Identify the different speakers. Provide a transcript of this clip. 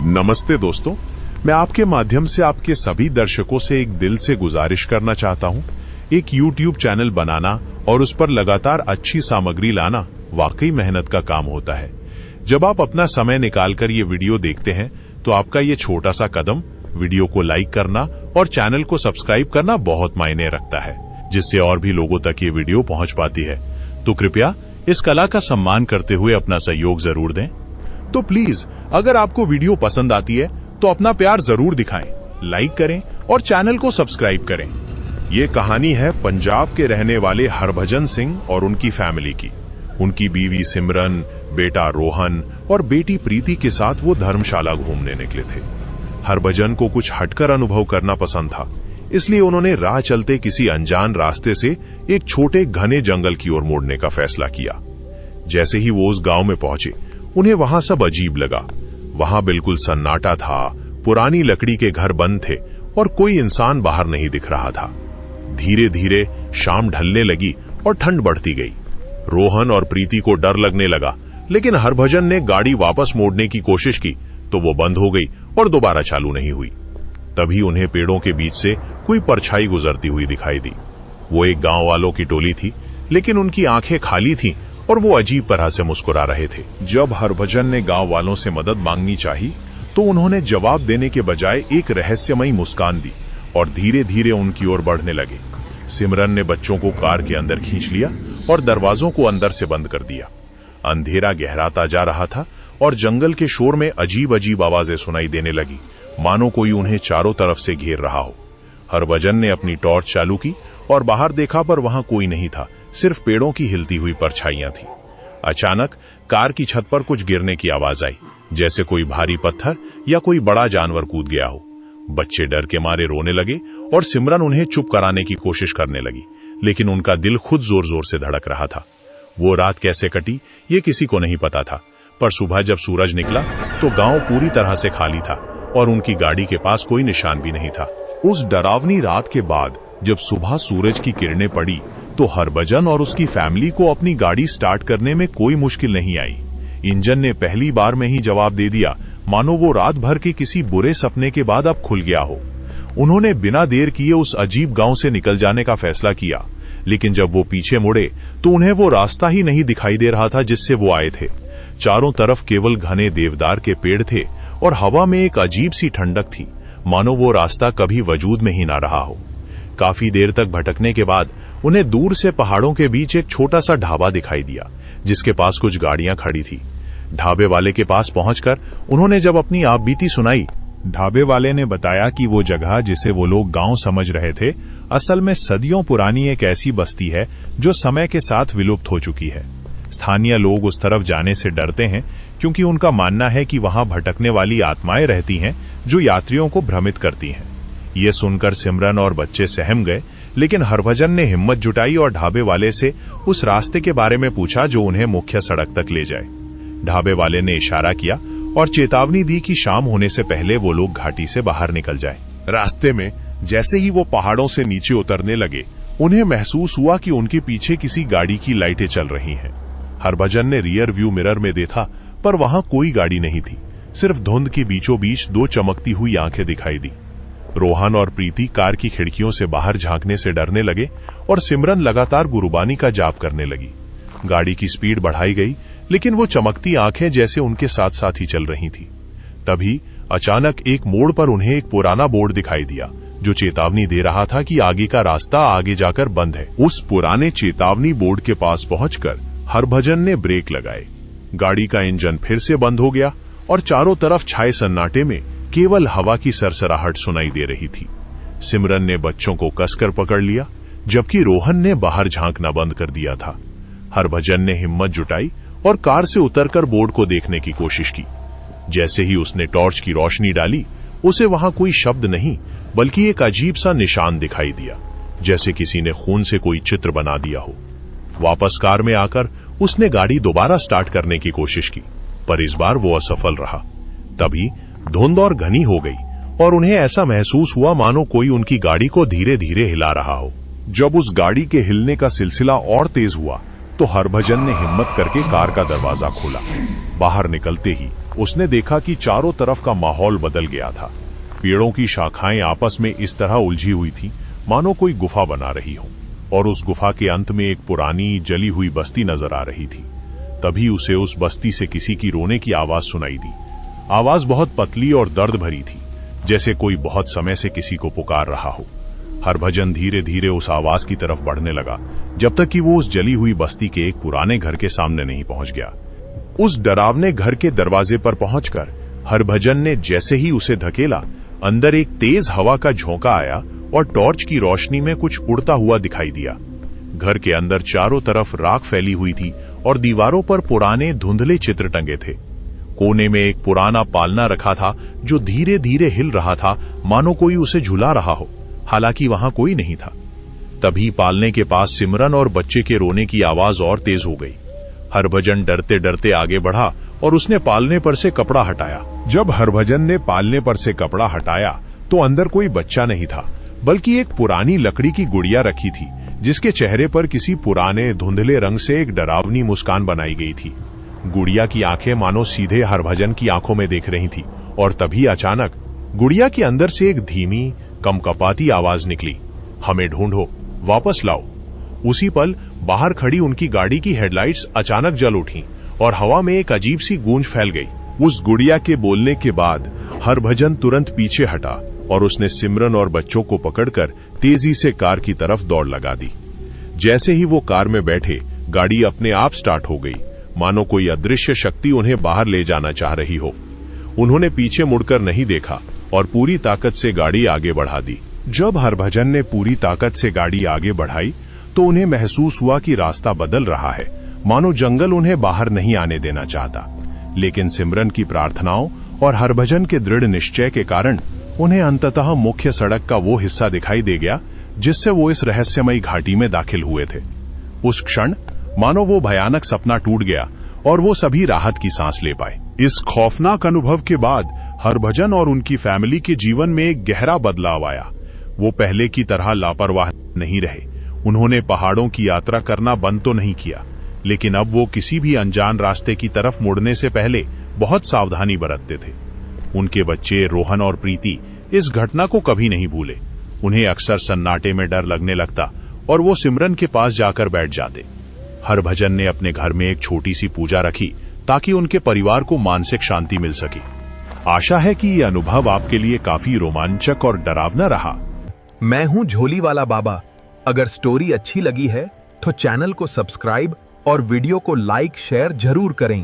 Speaker 1: नमस्ते दोस्तों, मैं आपके माध्यम से आपके सभी दर्शकों से एक दिल से गुजारिश करना चाहता हूं। एक YouTube चैनल बनाना और उस पर लगातार अच्छी सामग्री लाना वाकई मेहनत का काम होता है। जब आप अपना समय निकालकर ये वीडियो देखते हैं तो आपका ये छोटा सा कदम वीडियो को लाइक करना और चैनल को सब्सक्राइब करना बहुत मायने रखता है, जिससे और भी लोगों तक ये वीडियो पहुंच पाती है। तो कृपया इस कला का सम्मान करते हुए अपना सहयोग जरूर दें। तो प्लीज, अगर आपको वीडियो पसंद आती है तो अपना प्यार जरूर दिखाएं, लाइक करें और चैनल को सब्सक्राइब करें। ये कहानी है पंजाब के रहने वाले हरभजन सिंह और उनकी फैमिली की। उनकी बीवी सिमरन, बेटा रोहन और बेटी प्रीति के साथ वो धर्मशाला घूमने निकले थे। हरभजन को कुछ हटकर अनुभव करना पसंद था, इसलिए उन्होंने राह चलते किसी अनजान रास्ते से एक छोटे घने जंगल की ओर मुड़ने का फैसला किया। जैसे ही वो उस गांव में पहुंचे, उन्हें वहां सब अजीब लगा। वहां बिल्कुल सन्नाटा था, पुरानी लकड़ी के घर बंद थे और कोई इंसान बाहर नहीं दिख रहा था। धीरे धीरे शाम ढलने लगी और ठंड बढ़ती गई। रोहन और प्रीति को डर लगने लगा, लेकिन हरभजन ने गाड़ी वापस मोड़ने की कोशिश की तो वो बंद हो गई और दोबारा चालू नहीं हुई। तभी उन्हें पेड़ों के बीच से कोई परछाई गुजरती हुई दिखाई दी। वो एक गांव वालों की टोली थी, लेकिन उनकी आंखें खाली थीं और वो अजीब तरह से मुस्कुरा रहे थे। जब हरभजन ने गांव वालों से मदद मांगनी चाही तो उन्होंने जवाब देने के बजाय एक रहस्यमयी मुस्कान दी और धीरे धीरे उनकी ओर बढ़ने लगे। सिमरन ने बच्चों को कार के अंदर खींच लिया और दरवाजों को अंदर से बंद कर दिया। अंधेरा गहराता जा रहा था और जंगल के शोर में अजीब अजीब आवाजें सुनाई देने लगी, मानो कोई उन्हें चारों तरफ से घेर रहा हो। हरभजन ने अपनी टॉर्च चालू की और बाहर देखा, पर वहां कोई नहीं था, सिर्फ पेड़ों की हिलती हुई परछाइयां थी। अचानक कार की छत पर कुछ गिरने की आवाज आई, जैसे कोई भारी पत्थर या कोई बड़ा जानवर कूद गया हो। बच्चे डर के मारे रोने लगे और सिमरन उन्हें चुप कराने की कोशिश करने लगी, लेकिन उनका दिल खुद जोर जोर से धड़क रहा था। वो रात कैसे कटी ये किसी को नहीं पता था, पर सुबह जब सूरज निकला तो गांव पूरी तरह से खाली था और उनकी गाड़ी के पास कोई निशान भी नहीं था। उस डरावनी रात के बाद जब सुबह सूरज की किरणें पड़ी तो हरभजन और उसकी फैमिली को अपनी गाड़ी स्टार्ट करने में कोई मुश्किल नहीं आई। इंजन ने पहली बार में ही जवाब दे दिया, मानो वो रात भर के किसी बुरे सपने के बाद अब खुल गया हो। उन्होंने बिना देर किए उस अजीब गांव से निकल जाने का फैसला किया, लेकिन जब वो पीछे मुड़े तो उन्हें वो रास्ता ही नहीं दिखाई दे रहा था जिससे वो आए थे। चारों तरफ केवल घने देवदार के पेड़ थे और हवा में एक अजीब सी ठंडक थी, मानो वो रास्ता कभी वजूद में ही ना रहा हो। काफी देर तक भटकने के बाद उन्हें दूर से पहाड़ों के बीच एक छोटा सा ढाबा दिखाई दिया, जिसके पास कुछ गाड़ियां खड़ी थी। ढाबे वाले के पास पहुंचकर उन्होंने जब अपनी आपबीती सुनाई, ढाबे वाले ने बताया कि वो जगह जिसे वो लोग गांव समझ रहे थे, असल में सदियों पुरानी एक ऐसी बस्ती है जो समय के साथ विलुप्त हो चुकी है। स्थानीय लोग उस तरफ जाने से डरते हैं क्योंकि उनका मानना है कि वहां भटकने वाली आत्माएं रहती हैं जो यात्रियों को भ्रमित करती हैं। ये सुनकर सिमरन और बच्चे सहम गए, लेकिन हरभजन ने हिम्मत जुटाई और ढाबे वाले से उस रास्ते के बारे में पूछा जो उन्हें मुख्य सड़क तक ले जाए। ढाबे वाले ने इशारा किया और चेतावनी दी कि शाम होने से पहले वो लोग घाटी से बाहर निकल जाए। रास्ते में जैसे ही वो पहाड़ों से नीचे उतरने लगे, उन्हें महसूस हुआ कि उनके पीछे किसी गाड़ी की लाइटें चल रही हैं। हरभजन ने रियर व्यू मिरर में देखा, पर वहां कोई गाड़ी नहीं थी, सिर्फ धुंध के बीचों बीच दो चमकती हुई आंखें दिखाई दी। रोहन और प्रीति कार की खिड़कियों से बाहर झांकने से डरने लगे और सिमरन लगातार गुरुबानी का जाप करने लगी। गाड़ी की स्पीड बढ़ाई गई, लेकिन वो चमकती आंखें जैसे उनके साथ साथ ही चल रही थी। तभी अचानक एक मोड़ पर उन्हें एक पुराना बोर्ड दिखाई दिया जो चेतावनी दे रहा था कि आगे का रास्ता आगे जाकर बंद है। उस पुराने चेतावनी बोर्ड के पास पहुंचकर हरभजन ने ब्रेक लगाए। गाड़ी का इंजन फिर से बंद हो गया और चारों तरफ छाए सन्नाटे में केवल हवा की सरसराहट सुनाई दे रही थी। सिमरन ने बच्चों को कसकर पकड़ लिया, जबकि रोहन ने बाहर झांकना बंद कर दिया था। हरभजन ने हिम्मत जुटाई और कार से उतरकर बोर्ड को देखने की कोशिश की। जैसे ही उसने टॉर्च की रोशनी डाली, उसे वहां कोई शब्द नहीं बल्कि एक अजीब सा निशान दिखाई दिया, जैसे किसी ने खून से कोई चित्र बना दिया हो। वापस कार में आकर उसने गाड़ी दोबारा स्टार्ट करने की कोशिश की, पर इस बार वो असफल रहा। तभी धुंध और घनी हो गई और उन्हें ऐसा महसूस हुआ मानो कोई उनकी गाड़ी को धीरे धीरे हिला रहा हो। जब उस गाड़ी के हिलने का सिलसिला और तेज हुआ तो हरभजन ने हिम्मत करके कार का दरवाजा खोला। बाहर निकलते ही उसने देखा कि चारों तरफ का माहौल बदल गया था। पेड़ों की शाखाएं आपस में इस तरह उलझी हुई थी मानो कोई गुफा बना रही हो, और उस गुफा के अंत में एक पुरानी जली हुई बस्ती नजर आ रही थी। तभी उसे उस बस्ती से किसी की रोने की आवाज सुनाई दी। आवाज बहुत पतली और दर्द भरी थी, जैसे कोई बहुत समय से किसी को पुकार रहा हो। हरभजन धीरे धीरे उस आवाज की तरफ बढ़ने लगा, जब तक कि वो उस जली हुई बस्ती के एक पुराने घर के सामने नहीं पहुंच गया। उस डरावने घर के दरवाजे पर पहुंचकर हरभजन ने जैसे ही उसे धकेला, अंदर एक तेज हवा का झोंका आया और टॉर्च की रोशनी में कुछ उड़ता हुआ दिखाई दिया। घर के अंदर चारों तरफ राख फैली हुई थी और दीवारों पर पुराने धुंधले चित्र टंगे थे। कोने में एक पुराना पालना रखा था जो धीरे धीरे हिल रहा था, मानो कोई उसे झुला रहा हो, हालांकि वहां कोई नहीं था। तभी पालने के पास सिमरन और बच्चे के रोने की आवाज और तेज हो गई। हरभजन डरते डरते आगे बढ़ा और उसने पालने पर से कपड़ा हटाया। जब हरभजन ने पालने पर से कपड़ा हटाया तो अंदर कोई बच्चा नहीं था, बल्कि एक पुरानी लकड़ी की गुड़िया रखी थी, जिसके चेहरे पर किसी पुराने धुंधले रंग से एक डरावनी मुस्कान बनाई गई थी। गुड़िया की आंखें मानो सीधे हरभजन की आंखों में देख रही थी, और तभी अचानक गुड़िया के अंदर से एक धीमी कमकपाती आवाज निकली, हमें ढूंढो, वापस लाओ। उसी पल बाहर खड़ी उनकी गाड़ी की हेडलाइट्स अचानक जल उठी और हवा में एक अजीब सी गूंज फैल गई। उस गुड़िया के बोलने के बाद हरभजन तुरंत पीछे हटा और उसने सिमरन और बच्चों को पकड़कर तेजी से कार की तरफ दौड़ लगा दी। जैसे ही वो कार में बैठे, गाड़ी अपने आप स्टार्ट हो गई, मानो कोई अदृश्य शक्ति उन्हें बाहर ले जाना चाह रही हो। उन्होंने पीछे मुड़कर नहीं देखा और पूरी ताकत से गाड़ी आगे बढ़ा दी। जब हरभजन ने पूरी ताकत से गाड़ी आगे बढ़ाई तो उन्हें महसूस हुआ कि रास्ता बदल रहा है, मानो जंगल उन्हें बाहर नहीं आने देना चाहता। लेकिन सिमरन की प्रार्थनाओं और हरभजन के दृढ़ निश्चय के कारण उन्हें अंततः मुख्य सड़क का वो हिस्सा दिखाई दे गया जिससे वो इस रहस्यमयी घाटी में दाखिल हुए थे। उस क्षण मानो वो भयानक सपना टूट गया और वो सभी राहत की सांस ले पाए। इस खौफनाक अनुभव के बाद हरभजन और उनकी फैमिली के जीवन में एक गहरा बदलाव आया। वो पहले की तरह लापरवाह नहीं रहे। उन्होंने पहाड़ों की यात्रा करना बंद तो नहीं किया, लेकिन अब वो किसी भी अनजान रास्ते की तरफ मुड़ने से पहले बहुत सावधानी बरतते थे। उनके बच्चे रोहन और प्रीति इस घटना को कभी नहीं भूले। उन्हें अक्सर सन्नाटे में डर लगने लगता और वो सिमरन के पास जाकर बैठ जाते। हरभजन ने अपने घर में एक छोटी सी पूजा रखी ताकि उनके परिवार को मानसिक शांति मिल सके। आशा है कि ये अनुभव आपके लिए काफी रोमांचक और डरावना रहा।
Speaker 2: मैं हूं झोली वाला बाबा। अगर स्टोरी अच्छी लगी है तो चैनल को सब्सक्राइब और वीडियो को लाइक शेयर जरूर करें।